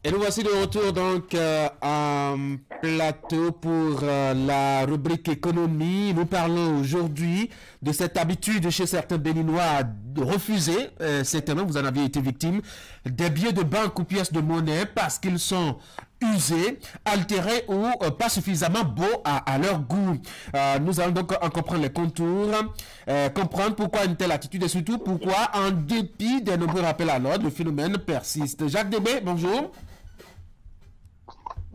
Et nous voici de retour donc en plateau pour la rubrique économie. Nous parlons aujourd'hui de cette habitude chez certains Béninois de refuser, certainement vous en aviez été victime, des billets de banque ou pièces de monnaie parce qu'ils sont usés, altérés ou pas suffisamment beaux à leur goût. Nous allons donc en comprendre les contours, comprendre pourquoi une telle attitude et surtout pourquoi, en dépit des nombreux rappels à l'ordre, le phénomène persiste. Jacques Debé, bonjour.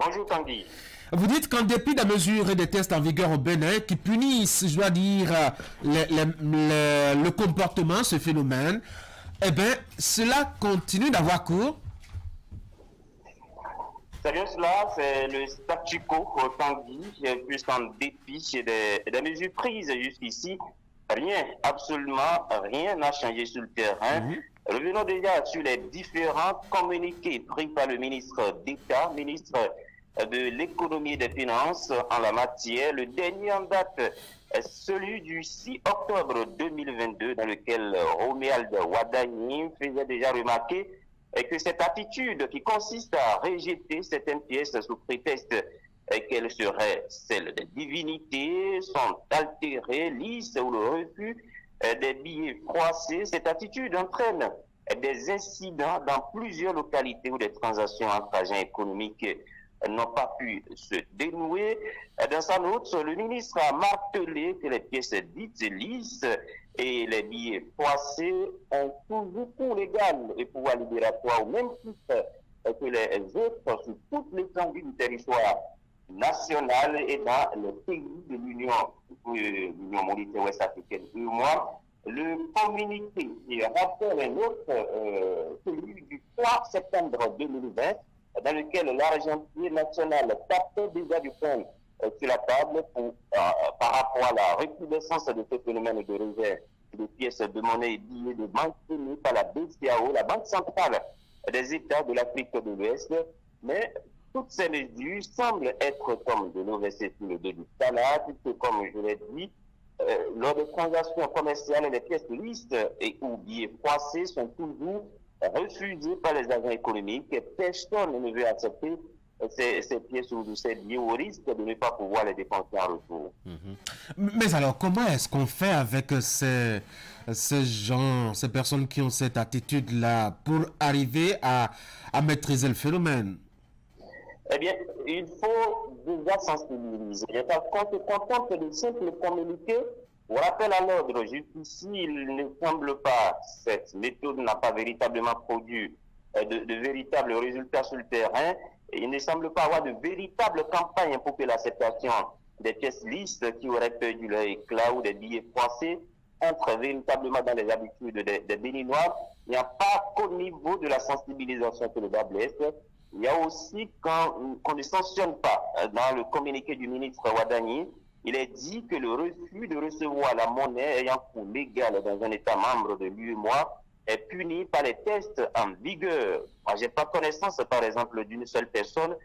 Bonjour Tanguy. Vous dites qu'en dépit des mesures et des tests en vigueur au Bénin qui punissent, je dois dire, le comportement, ce phénomène, eh bien, cela continue d'avoir cours. C'est bien cela, c'est le statu quo Tanguy, puisqu'en dépit des mesures prises jusqu'ici, rien, absolument rien n'a changé sur le terrain. Revenons déjà sur les différents communiqués pris par le ministre d'État, ministre de l'économie et des finances en la matière. Le dernier en date est celui du 6 octobre 2022 dans lequel Romuald Wadani faisait déjà remarquer que cette attitude qui consiste à rejeter certaines pièces sous prétexte qu'elles seraient celles des divinités sont altérées, lisses ou le refus des billets froissés. Cette attitude entraîne des incidents dans plusieurs localités où des transactions entre agents économiques n'ont pas pu se dénouer. Dans sa note, le ministre a martelé que les pièces dites lisses et les billets froissés ont toujours cours légal et pouvoir libératoire au même titre que les autres sur toute l'étendue du territoire national et dans les pays de l'Union monétaire ouest-africaine. Le communiqué qui rappelle un autre, celui du 3 septembre 2020, dans lequel l'argentier national tapait déjà du poing sur la table par rapport à la recrudescence de ce phénomène de réserve de pièces de monnaie et billets de banque tenus par la BCAO, la Banque centrale des États de l'Afrique de l'Ouest. Mais toutes ces mesures semblent être comme de l'eau versée sur le dos du canard, puisque, comme je l'ai dit, lors des transactions commerciales, les pièces lisses et ou billets froissés sont toujours refusés par les agents économiques. Personne ne veut accepter ces pièces ou ces billets au risque de ne pas pouvoir les dépenser en retour. Mais alors, comment est-ce qu'on fait avec ces gens, ces personnes qui ont cette attitude-là pour arriver à maîtriser le phénomène? Eh bien, il faut déjà sensibiliser. Quand on se contente de simples communiqués, on rappelle à l'ordre, jusqu'ici, il ne semble pas, cette méthode n'a pas véritablement produit de véritables résultats sur le terrain. Et il ne semble pas avoir de véritable campagne pour que l'acceptation des pièces lisses qui auraient perdu leur éclat ou des billets froissés entre véritablement dans les habitudes des Béninois. Il n'y a pas qu'au niveau de la sensibilisation que le bas blesse. Il y a aussi qu'on ne sanctionne pas. Dans le communiqué du ministre Wadani, il est dit que le refus de recevoir la monnaie ayant cours légal dans un État membre de l'UEMOA est puni par les tests en vigueur. Moi, j'ai pas connaissance, par exemple, d'une seule personne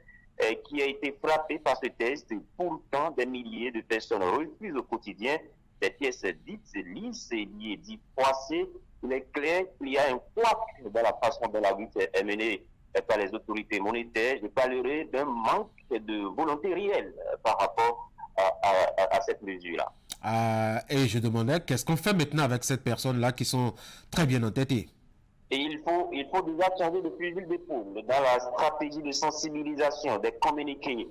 qui a été frappée par ce test. Et pourtant, des milliers de personnes refusent au quotidien des pièces dites lisses et billets dits froissés. Il est clair qu'il y a un couac dans la façon dont la lutte est menée par les autorités monétaires. Je parlerai d'un manque de volonté réelle par rapport à cette mesure-là. Et je demandais, qu'est-ce qu'on fait maintenant avec ces personnes-là qui sont très bien entêtées? Et il faut déjà changer de fusil d'épaule dans la stratégie de sensibilisation des communiqués.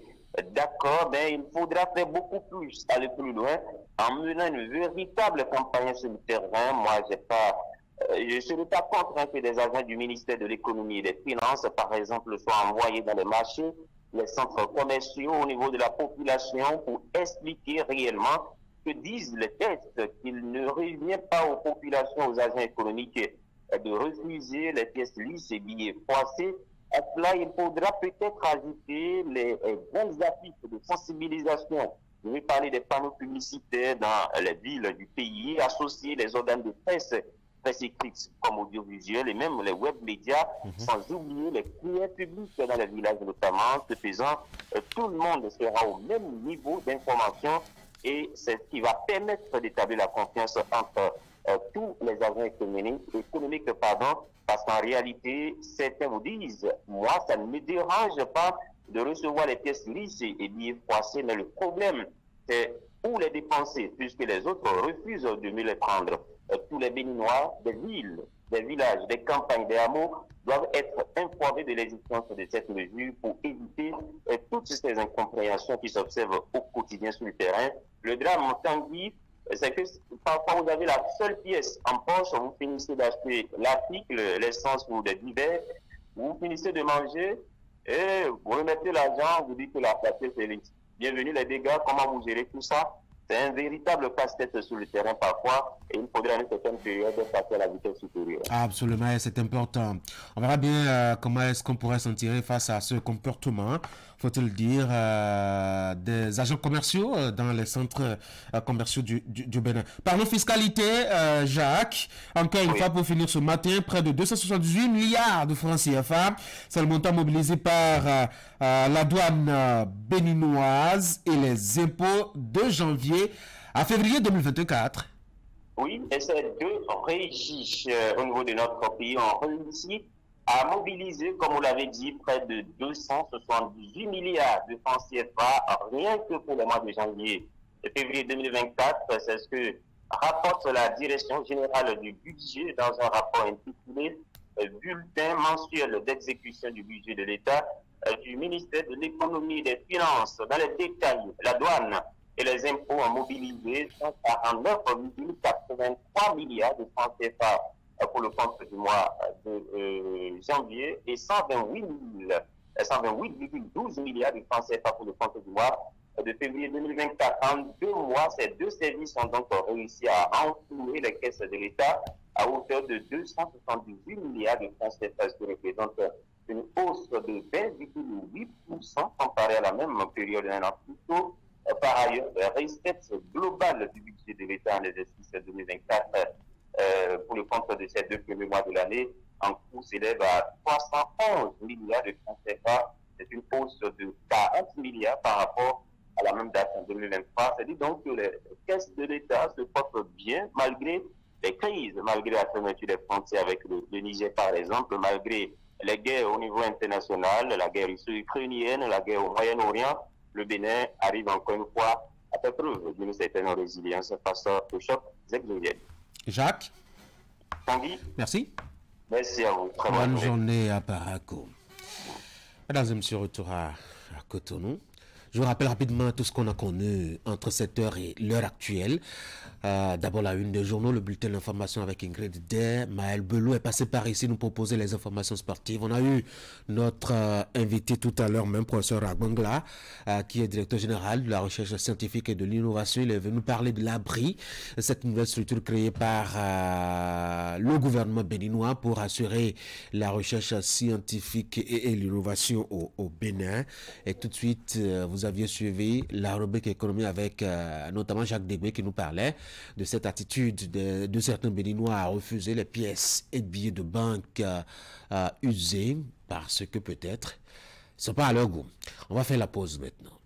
D'accord, mais il faudra faire beaucoup plus, aller plus loin, en menant une véritable campagne sur le terrain. Moi, je ne serais pas contre que des agents du ministère de l'économie et des finances, par exemple, soient envoyés dans les marchés, les centres commerciaux au niveau de la population pour expliquer réellement que disent les tests, qu'il ne revient pas aux populations, aux agents économiques de refuser les pièces lisses et billets froissés. À cela, il faudra peut-être ajouter les bonnes affiches de sensibilisation. Je vais parler des panneaux publicitaires dans les villes du pays, associer les organes de presse écrite comme audiovisuel et même les web médias, sans oublier les prières publiques dans les villages notamment. Ce faisant, tout le monde sera au même niveau d'information et c'est ce qui va permettre d'établir la confiance entre tous les agents économiques, parce qu'en réalité, certains vous disent, moi, ça ne me dérange pas de recevoir les pièces lisses et billets froissés, mais le problème, c'est où les dépenser, puisque les autres refusent de me les prendre. Tous les Béninois des villes, des villages, des campagnes, des hameaux doivent être informés de l'existence de cette mesure pour éviter toutes ces incompréhensions qui s'observent au quotidien sur le terrain. Le drame en Tanguy, c'est que parfois vous avez la seule pièce en poche, vous finissez d'acheter l'article, l'essence ou des divers, vous finissez de manger et vous remettez l'argent, vous dites que la pièce est lisse. Bienvenue les dégâts, comment vous gérez tout ça? C'est un véritable casse-tête sur le terrain parfois et il faudrait à une certaine période passer à la vitesse supérieure. Absolument, et c'est important. On verra bien comment est-ce qu'on pourrait s'en tirer face à ce comportement, faut-il dire, des agents commerciaux dans les centres commerciaux du Bénin. Parlons fiscalité, Jacques. Encore une fois, pour finir ce matin, près de 278 milliards de francs CFA. C'est le montant mobilisé par la douane béninoise et les impôts de janvier à février 2024. Oui, et ces deux régies au niveau de notre pays ont réussi à mobiliser, comme vous l'avez dit, près de 278 milliards de francs CFA, rien que pour le mois de janvier et février 2024. C'est ce que rapporte la Direction générale du budget dans un rapport intitulé Bulletin mensuel d'exécution du budget de l'État du ministère de l'économie et des finances. Dans les détails, la douane et les impôts ont mobilisé 149,83 milliards de francs CFA pour le compte du mois de janvier et 128,12 milliards de francs CFA pour le compte du mois de février 2024. En 2 mois, ces deux services ont donc réussi à enflouer les caisses de l'État à hauteur de 278 milliards de francs CFA, ce qui représente une hausse de 20,8% comparée à la même période d'un an plus tôt. Par ailleurs, la recette globale du budget de l'État en exercice 2024 pour le compte de ces 2 premiers mois de l'année en cours s'élève à 311 milliards de francs CFA. C'est une hausse de 40 milliards par rapport à la même date en 2023. C'est-à-dire donc que les caisses de l'État se portent bien malgré les crises, malgré la fermeture des frontières avec le Niger par exemple, malgré les guerres au niveau international, la guerre russo-ukrainienne, la guerre au Moyen-Orient. Le Bénin arrive encore une fois à faire preuve d'une certaine résilience face au choc exogène. Jacques, Tanguy, merci. Merci à vous. Très bonne journée à Paraco. Mesdames et messieurs, retour à Cotonou. Je vous rappelle rapidement tout ce qu'on a connu entre 7h et l'heure actuelle. D'abord la une des journaux, le bulletin d'information avec Ingrid Day. Maël Belou est passé par ici nous proposer les informations sportives. On a eu notre invité tout à l'heure, même professeur Agbangla, qui est directeur général de la recherche scientifique et de l'innovation. Il est venu parler de l'ABRI, cette nouvelle structure créée par le gouvernement béninois pour assurer la recherche scientifique et l'innovation au Bénin. Et tout de suite, vous aviez suivi la rubrique économie avec notamment Jacques Degbé qui nous parlait de cette attitude de certains Béninois à refuser les pièces et billets de banque usés parce que peut-être ce n'est pas à leur goût. On va faire la pause maintenant.